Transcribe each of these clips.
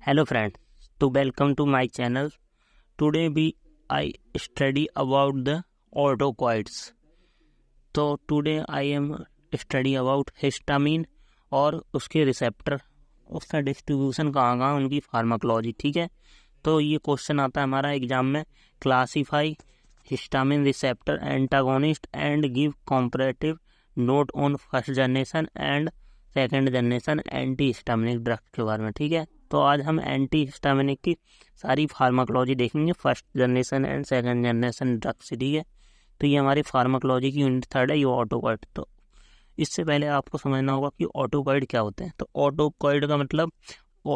Hello friends, to welcome to my channel. Today I study about the autocoids. तो today I am study about histamine और उसके receptor, उसका distribution कहाँ कहाँ, उनकी फार्माकोलॉजी। ठीक है, तो ये क्वेश्चन आता है हमारा एग्जाम में। Classify histamine receptor antagonist and give comparative note on first generation and second generation anti histaminic drugs के बारे में। ठीक है, तो आज हम एंटी हिस्टामिनिक की सारी फार्माकोलॉजी देखेंगे, first generation and second generation drugs से। ठीक है, तो ये हमारी फार्माकोलॉजी की यूनिट थर्ड है, ये ऑटोकॉइड। तो इससे पहले आपको समझना होगा कि ऑटोकॉइड क्या होते हैं। तो ऑटोकॉइड का मतलब,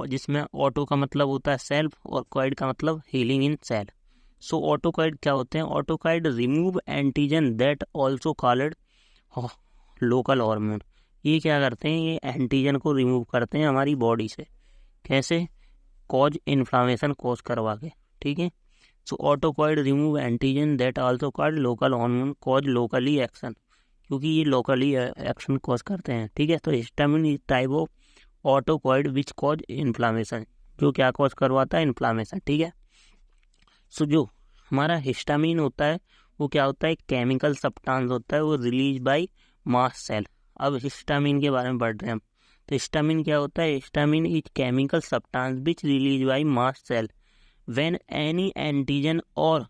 जिसमें ऑटो का मतलब होता है सेल्फ और कॉइड का मतलब हीलिंग इन सेल। सो ऑटोकॉइड क्या होते हैं? Autacoid remove antigen that also called local hormone. ये क्या करते हैं? ये एंटीजन को रिमूव करते हैं हमारी बॉडी से। कैसे? कॉज इन्फ्लामेशन कॉज करवा के। ठीक है, so autacoid remove antigen that also called local hormone cause locally action, क्योंकि ये लोकली एक्शन कॉज करते हैं। ठीक है, तो histamine is type of autacoid which cause inflammation, जो क्या कॉज करवाता है? इन्फ्लामेशन। ठीक है, सो जो हमारा हिस्टामिन होता है वो क्या होता है? केमिकल सब्सटेंस होता है, वो रिलीज बाय मास्ट सेल। अब हिस्टामिन के बारे में पढ़ रहे हैं हम। तो हिस्टामिन क्या होता है? Histamine is chemical substance which release by mast cell when any antigen और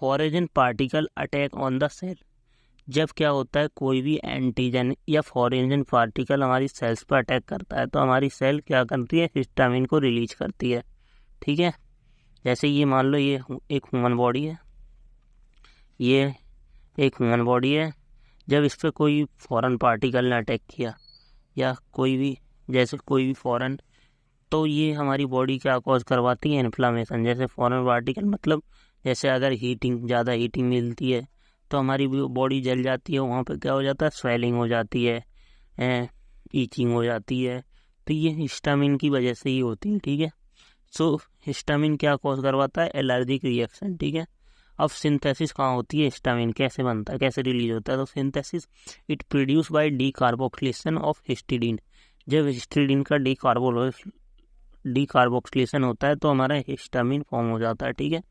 foreign particle attack on the cell. जब क्या होता है? कोई भी एंटीजन या फॉरेन पार्टिकल हमारी सेल्स पर अटैक करता है तो हमारी सेल क्या करती है? हिस्टामिन को रिलीज करती है। ठीक है, जैसे ये मान लो ये एक ह्यूमन बॉडी है, ये एक ह्यूमन बॉडी है। जब इस पर कोई फॉरेन पार्टिकल ने अटैक किया या कोई भी, जैसे कोई भी फॉरेन, तो ये हमारी बॉडी क्या कॉज करवाती है? इन्फ्लामेशन। जैसे फॉरेन पार्टिकल मतलब, जैसे अगर हीटिंग, ज़्यादा हीटिंग मिलती है तो हमारी बॉडी जल जाती है, वहाँ पे क्या हो जाता है? स्वेलिंग हो जाती है, ईचिंग हो जाती है। तो ये हिस्टामिन की वजह से ही होती है। ठीक है, सो हिस्टामिन क्या कॉज करवाता है? Allergic reaction. ठीक है, अब सिंथेसिस कहाँ होती है? हिस्टामिन कैसे बनता है, कैसे रिलीज होता है? तो synthesis it produce by decarboxylation of histidine. जब हिस्टिडीन का डीकार्बोक्सिलेशन होता है तो हमारा हिस्टामिन फॉर्म हो जाता है। ठीक है,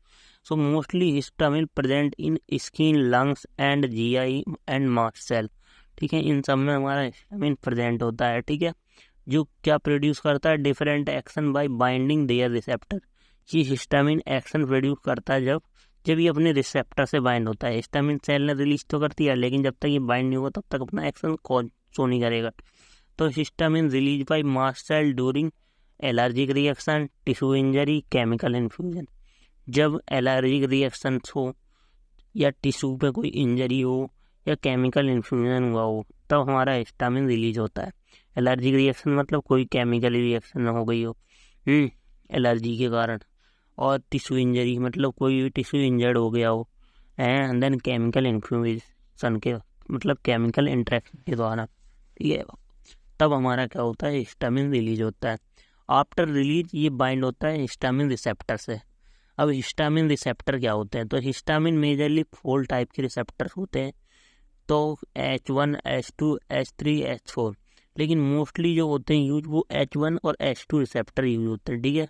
so mostly histamine present in skin, lungs and GI and mast cell. ठीक है, इन सब में हमारा हिस्टामिन प्रेजेंट होता है। ठीक है, जो क्या प्रोड्यूस करता है? Different action by binding their receptor. ये हिस्टामिन एक्शन प्रोड्यूस करता है जब ये अपने रिसेप्टर से बाइंड होता है। हिस्टामिन सेल ने रिलीज तो करती है, लेकिन जब तक ये बाइंड नहीं होगा तब तक अपना एक्शन शो नहीं करेगा। तो histamine release by mast cell during allergic reaction, tissue injury, chemical infusion. जब एलर्जिक रिएक्शन हो या टिश्यू पे कोई इंजरी हो या केमिकल इन्फ्यूजन हुआ हो तब हमारा हिस्टामिन रिलीज होता है। एलर्जिक रिएक्शन मतलब कोई केमिकल रिएक्शन हो गई हो एलर्जी के कारण, और टिश्यू इंजरी मतलब कोई भी टिश्यू इंजर्ड हो गया हो, एंड देन केमिकल इन्फ्यूजन के मतलब केमिकल इंटरेक्शन के द्वारा। ठीक है, तब हमारा क्या होता है? हिस्टामिन रिलीज होता है। आफ्टर रिलीज ये बाइंड होता है हिस्टामिन रिसेप्टर से। अब हिस्टामिन रिसेप्टर क्या होते हैं? तो हिस्टामिन मेजरली 4 टाइप के रिसेप्टर्स होते हैं, तो H1, H2, H3, H4, लेकिन मोस्टली जो होते हैं यूज वो H1 और H2 रिसेप्टर यूज होते हैं। ठीक है,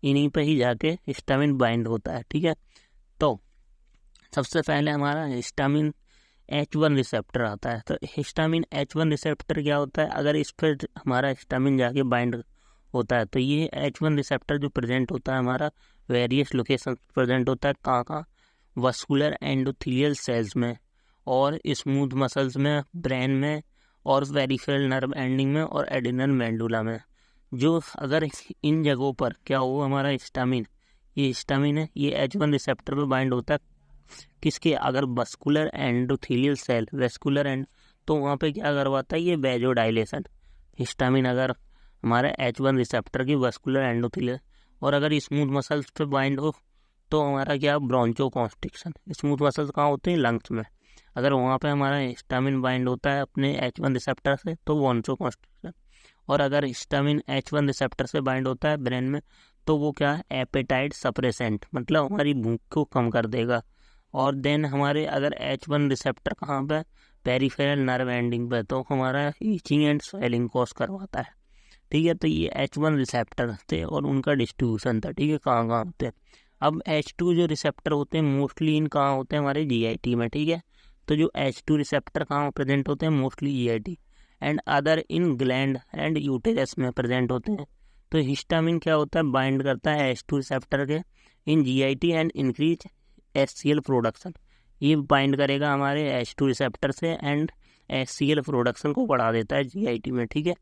इन्हीं पे ही जाके हिस्टामिन बाइंड होता है। ठीक है, तो सबसे पहले हमारा हिस्टामिन H1 रिसेप्टर आता है। तो हिस्टामिन H1 रिसेप्टर क्या होता है? अगर इस पर हमारा हिस्टामिन जाके बाइंड होता है तो ये H1 रिसेप्टर जो प्रेजेंट होता है हमारा वेरियस लोकेशन प्रेजेंट होता है। कहाँ? वस्कुलर एंडोथेलियल सेल्स में, और स्मूथ मसल्स में, ब्रेन में, और वेरिफेरल नर्व एंडिंग में, और एडिनल मेडुला में। जो अगर इन जगहों पर क्या हो हमारा हिस्टामिन, ये हिस्टामिन है, ये H1 रिसेप्टर पर बाइंड होता है। किसके? अगर vascular endothelial cell, vascular and, तो वहाँ पे क्या करवाता है? ये वेजोडाइलेशन। हिस्टामिन अगर हमारे H1 रिसेप्टर की वस्कुलर एंडोथेलियल, और अगर स्मूथ मसल्स पे बाइंड हो तो हमारा क्या? ब्रोंचो कॉन्स्ट्रिक्शन। स्मूथ मसल्स कहाँ होते हैं? लंग्स में। अगर वहाँ पे हमारा हिस्टामिन बाइंड होता है अपने H1 रिसेप्टर से तो ब्रोंचो कॉन्स्ट्रिक्शन। और अगर हिस्टामिन H1 रिसेप्टर से बाइंड होता है ब्रेन में तो वो क्या है? एपेटाइट सप्रेसेंट, मतलब हमारी भूख को कम कर देगा। और देन हमारे अगर H1 रिसेप्टर कहाँ पे? पेरिफेरल नर्व एंडिंग पे, तो हमारा ईचिंग एंड स्वेलिंग कॉज करवाता है। ठीक है। तो ये H1 रिसेप्टर थे और उनका डिस्ट्रीब्यूशन था, ठीक है, कहाँ कहाँ होते हैं। अब H2 जो रिसेप्टर होते हैं मोस्टली इन कहाँ होते हैं, हमारे GIT में, ठीक है। तो जो H2 रिसेप्टर कहाँ प्रेजेंट होते हैं, mostly GIT and other in gland and uterus में प्रेजेंट होते हैं। तो हिस्टामिन क्या होता है, बाइंड करता है H2 रिसेप्टर के इन GIT and increase HCl production. ये बाइंड करेगा हमारे H2 रिसेप्टर से एंड HCl प्रोडक्शन को बढ़ा देता है GIT में, ठीक है।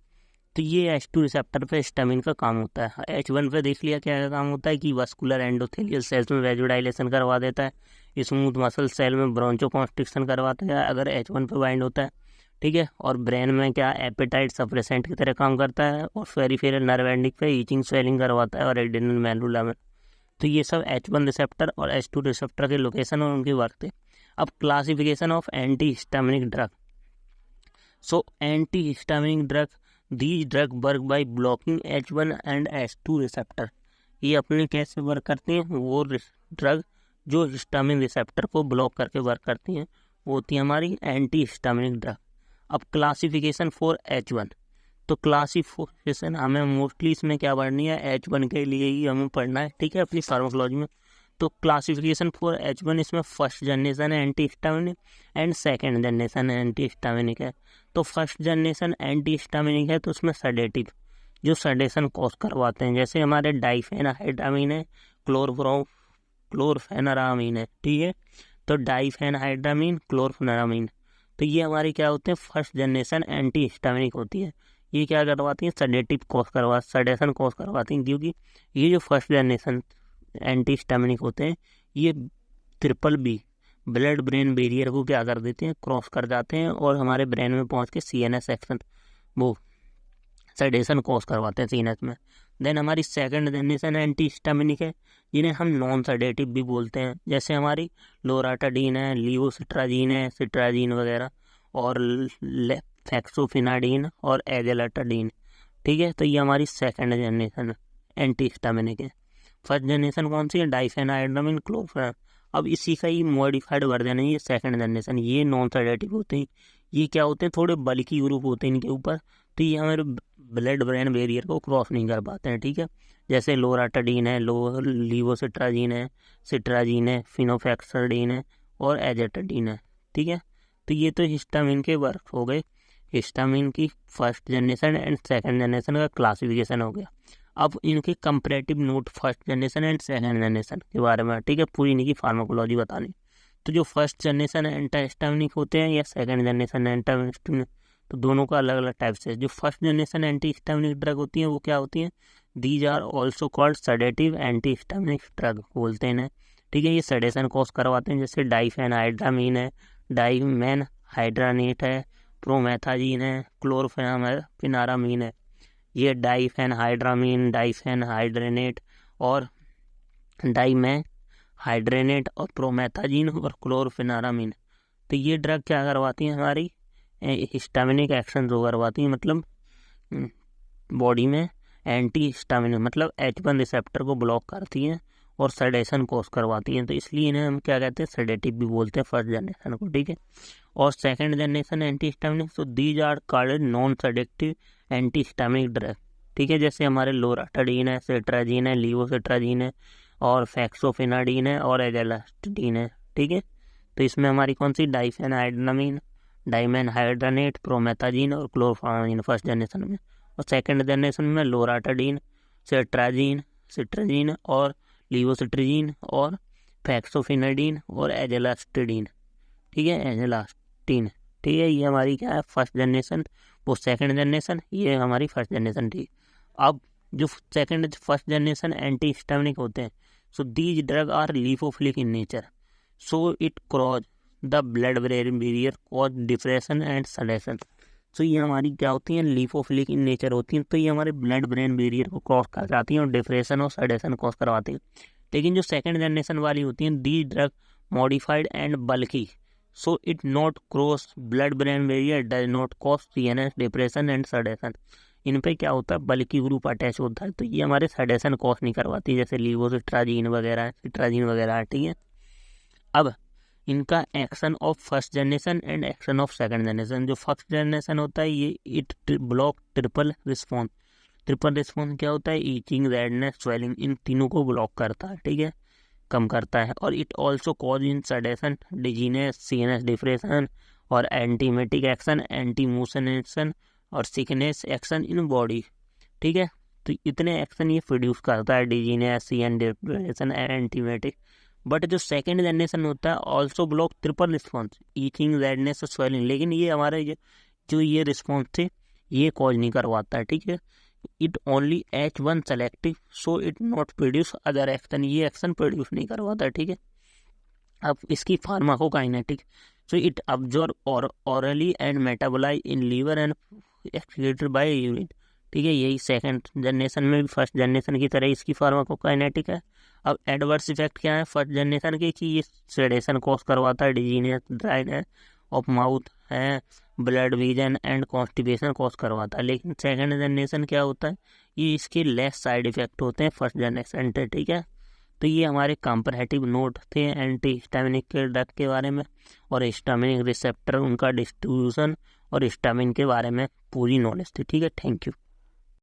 तो ये H2 रिसेप्टर पे हिस्टामिन का काम होता है। H1 पे देख लिया क्या काम होता है कि वस्कुलर एंडोथेलियल सेल्स में वेजोडाइलेशन करवा देता है, स्मूथ मसल सेल में ब्रोंचोकॉन्स्ट्रिक्शन करवाता है अगर H1 पे बाइंड होता है, ठीक है। और ब्रेन में क्या एपेटाइट सप्रेसेंट की तरह काम करता है और पेरिफेरल नर्व एंडिंग पे ईचिंग स्वेलिंग करवाता है और एड्रेनल मेडुला में। तो ये सब H1 रिसेप्टर और H2 रिसेप्टर के लोकेशन और उनकी वर्क थे। अब classification of anti histaminic drug. So anti histaminic drug, these drug work by blocking H1 and H2 receptor. ये अपने कैसे वर्क करते हैं, वो ड्रग जो हिस्टामिन रिसेप्टर को ब्लॉक करके वर्क करती हैं वो होती है हमारी एंटी हिस्टामिनिक ड्रग। अब क्लासिफिकेशन फॉर H1, तो क्लासिफिकेशन हमें मोस्टली इसमें क्या पढ़नी है, H1 के लिए ही हमें पढ़ना है, ठीक है, अपनी फार्माकोलॉजी में। तो क्लासिफिकेशन फॉर H1 इसमें first generation anti histaminic and second generation anti histaminic है। तो फर्स्ट जनरेशन एंटी हिस्टामिनिक है तो उसमें सेडेटिव जो सेडेशन कॉज करवाते हैं, जैसे हमारे डाइफेनहाइड्रामीन है, क्लोरफेनारामीन है, ठीक है। तो डाइफेनहाइड्रामीन, क्लोरफेनारामीन, तो ये हमारी क्या होते हैं, फर्स्ट जनरेशन एंटी हिस्टामिनिक होती है। ये क्या करवाती हैं, सेडेशन कॉज करवाती हैं, क्योंकि ये जो फर्स्ट जनरेशन एंटी हिस्टामिनिक होते हैं ये BBB ब्लड ब्रेन बैरियर को क्या कर देते हैं, क्रॉस कर जाते हैं और हमारे ब्रेन में पहुंच के CNS एक्शन वो सेडेशन कॉज करवाते हैं CNS में। देन हमारी सेकंड जनरेशन एंटी हिस्टामिनिक है जिन्हें हम नॉन सेडेटिव भी बोलते हैं, जैसे हमारी लोराटाडीन है, लिवोसिट्राजीन है, सिट्राजीन वगैरह, और फेक्सोफिनाडीन और एजेलाटाडीन, ठीक है। तो ये हमारी सेकंड जनरेशन एंटी हिस्टामिनिक है। फर्स्ट जनरेशन कौन सी है, डाइफेनहाइड्रामीन, क्लोरफेनारामीन। अब इसी का ही मॉडिफाइड वर्जन है ये सेकंड जनरेशन। ये नॉन सेडेटिव होते हैं, ये क्या होते हैं, थोड़े बल्कि ग्रुप होते हैं इनके ऊपर, तो ये हमारे ब्लड ब्रेन बैरियर को क्रॉस नहीं कर पाते हैं, ठीक है। जैसे लोराटाडीन है, लिवोसिट्राजीन है, सिट्राजीन है, फिनोफेक्साडीन है और एजेटाडीन है, ठीक है। तो ये तो हिस्टामिन के वर्क हो गए, हिस्टामिन की first generation and second generation का क्लासिफिकेशन हो गया। अब इनके comparative node first generation and second generation के बारे में, ठीक है, पूरी इनकी फार्माकोलॉजी बतानी। तो जो फर्स्ट जनरेशन एंटाहिस्टामिनिक होते हैं या सेकंड जनरेशन एंटाहिस्टामिनिक, तो दोनों का अलग अलग टाइप्स है। जो फर्स्ट जनरेशन एंटीहिस्टामिनिक ड्रग होती हैं वो क्या होती हैं, these are also called sedative antihistaminic drug बोलते हैं, ठीक है। ये सेडेशन कॉज करवाते हैं, जैसे डाइफेनहाइड्रामीन है, डाइमेनहाइड्रानेट है, प्रोमेथाजीन है, क्लोरफेनारामीन है। ये डाइफेनहाइड्रामीन, डाइफेनहाइड्रेनेट और डाइमेनहाइड्रेनेट और प्रोमेथाजीन और क्लोरफेनारामीन, तो ये ड्रग क्या करवाती हैं, हमारी हिस्टामिनिक एक्शन जो करवाती हैं, मतलब बॉडी में एंटी हिस्टामिनिक मतलब H1 रिसेप्टर को ब्लॉक करती हैं और सेडेशन कॉज करवाती हैं। तो इसलिए इन्हें हम क्या कहते हैं, सेडेटिव भी बोलते हैं फर्स्ट जनरेशन को, ठीक है। और सेकंड जनरेशन एंटी हिस्टामिनिक, तो these are called non sedative antihistaminic drug, ठीक है। जैसे हमारे लोराटाडीन है, सिट्राजीन है, लिवोसिट्राजीन है और फेक्सोफिनाडीन है और एजेलास्टिडीन है, ठीक है। तो इसमें हमारी कौन सी, डाइफेनहाइड्रामीन, डाइमेनहाइड्रानेट, प्रोमेथाजीन और क्लोरफेनारामीन फर्स्ट जनरेशन में, और सेकंड जनरेशन में लोराटाडीन, सिट्राजीन और लिवोसिट्राजीन और फेक्सोफिनाडीन और एजेलास्टिडीन, ठीक है, एजेलास्टिन, ठीक है। ये हमारी क्या है, फर्स्ट जनरेशन, वो सेकंड जनरेशन, ये हमारी फर्स्ट जनरेशन, ठीक। अब जो second first generation anti histaminic होते हैं, so these drug are lipophilic in nature, so it cross the blood brain barrier, cause depression and sedation. So ये हमारी क्या होती हैं, लिपोफिलिक इन नेचर होती हैं, तो ये हमारे ब्लड ब्रेन बैरियर को क्रॉस कर जाती हैं और डिप्रेशन और सेडेशन कॉज करवाती हैं। लेकिन जो सेकंड जनरेशन वाली होती हैं, दी ड्रग मॉडिफाइड एंड बल्कि, so it not cross blood brain barrier, does not cause CNS depression and sedation. इन पे क्या होता है, बल्कि ग्रुप अटैच होता है, तो ये हमारे सेडेशन कॉज नहीं करवाती, जैसे लिवोसिट्राजीन वगैरह, सिट्राजीन वगैरह, ठीक है। अब इनका action of first generation and action of second generation, जो फर्स्ट जनरेशन होता है ये it block triple response, triple response क्या होता है, ईचिंग, रेडनेस, स्वेलिंग, इन तीनों को ब्लॉक करता है, ठीक है, कम करता है। और it also cause in sedation, dizziness, CNS depression और antiemetic action, anti motion action और सिकनेस एक्शन इन बॉडी, ठीक है। तो इतने एक्शन ये प्रोड्यूस करता है, dizziness, CNS depression, antiemetic. But जो सेकेंड जनरेशन होता है also block triple response, itching, redness और स्वेलिंग, लेकिन ये हमारे जो ये रिस्पॉन्स थे ये कॉज नहीं करवाता है, ठीक है। It only H1 selective, so it not produce other action, ये एक्शन प्रोड्यूस नहीं करवाता, ठीक है। अब इसकी फार्माकोकाइनेटिक, सो इट अब्जॉर्ब और orally and metabolize in liver and excreted by urine, ठीक है। यही सेकंड जनरेशन में भी फर्स्ट जनरेशन की तरह इसकी फार्माकोकाइनेटिक है। अब एडवर्स इफेक्ट क्या है फर्स्ट जनरेशन के, कि ये सेडेशन कॉज करवाता है, डिजीनेस, ड्राइनेस ऑफ माउथ है, blood vision and constipation cause करवाता है। लेकिन सेकंड जनरेशन क्या होता है, ये इसके लेस साइड इफेक्ट होते हैं फर्स्ट जनरेशन से, ठीक है। तो ये हमारे कंपैरेटिव नोट थे एंटी हिस्टामिनिक के ड्रग के बारे में, और हिस्टामिनिक रिसेप्टर, उनका डिस्ट्रीब्यूशन और हिस्टामिन के बारे में पूरी नॉलेज थी, ठीक है। Thank you.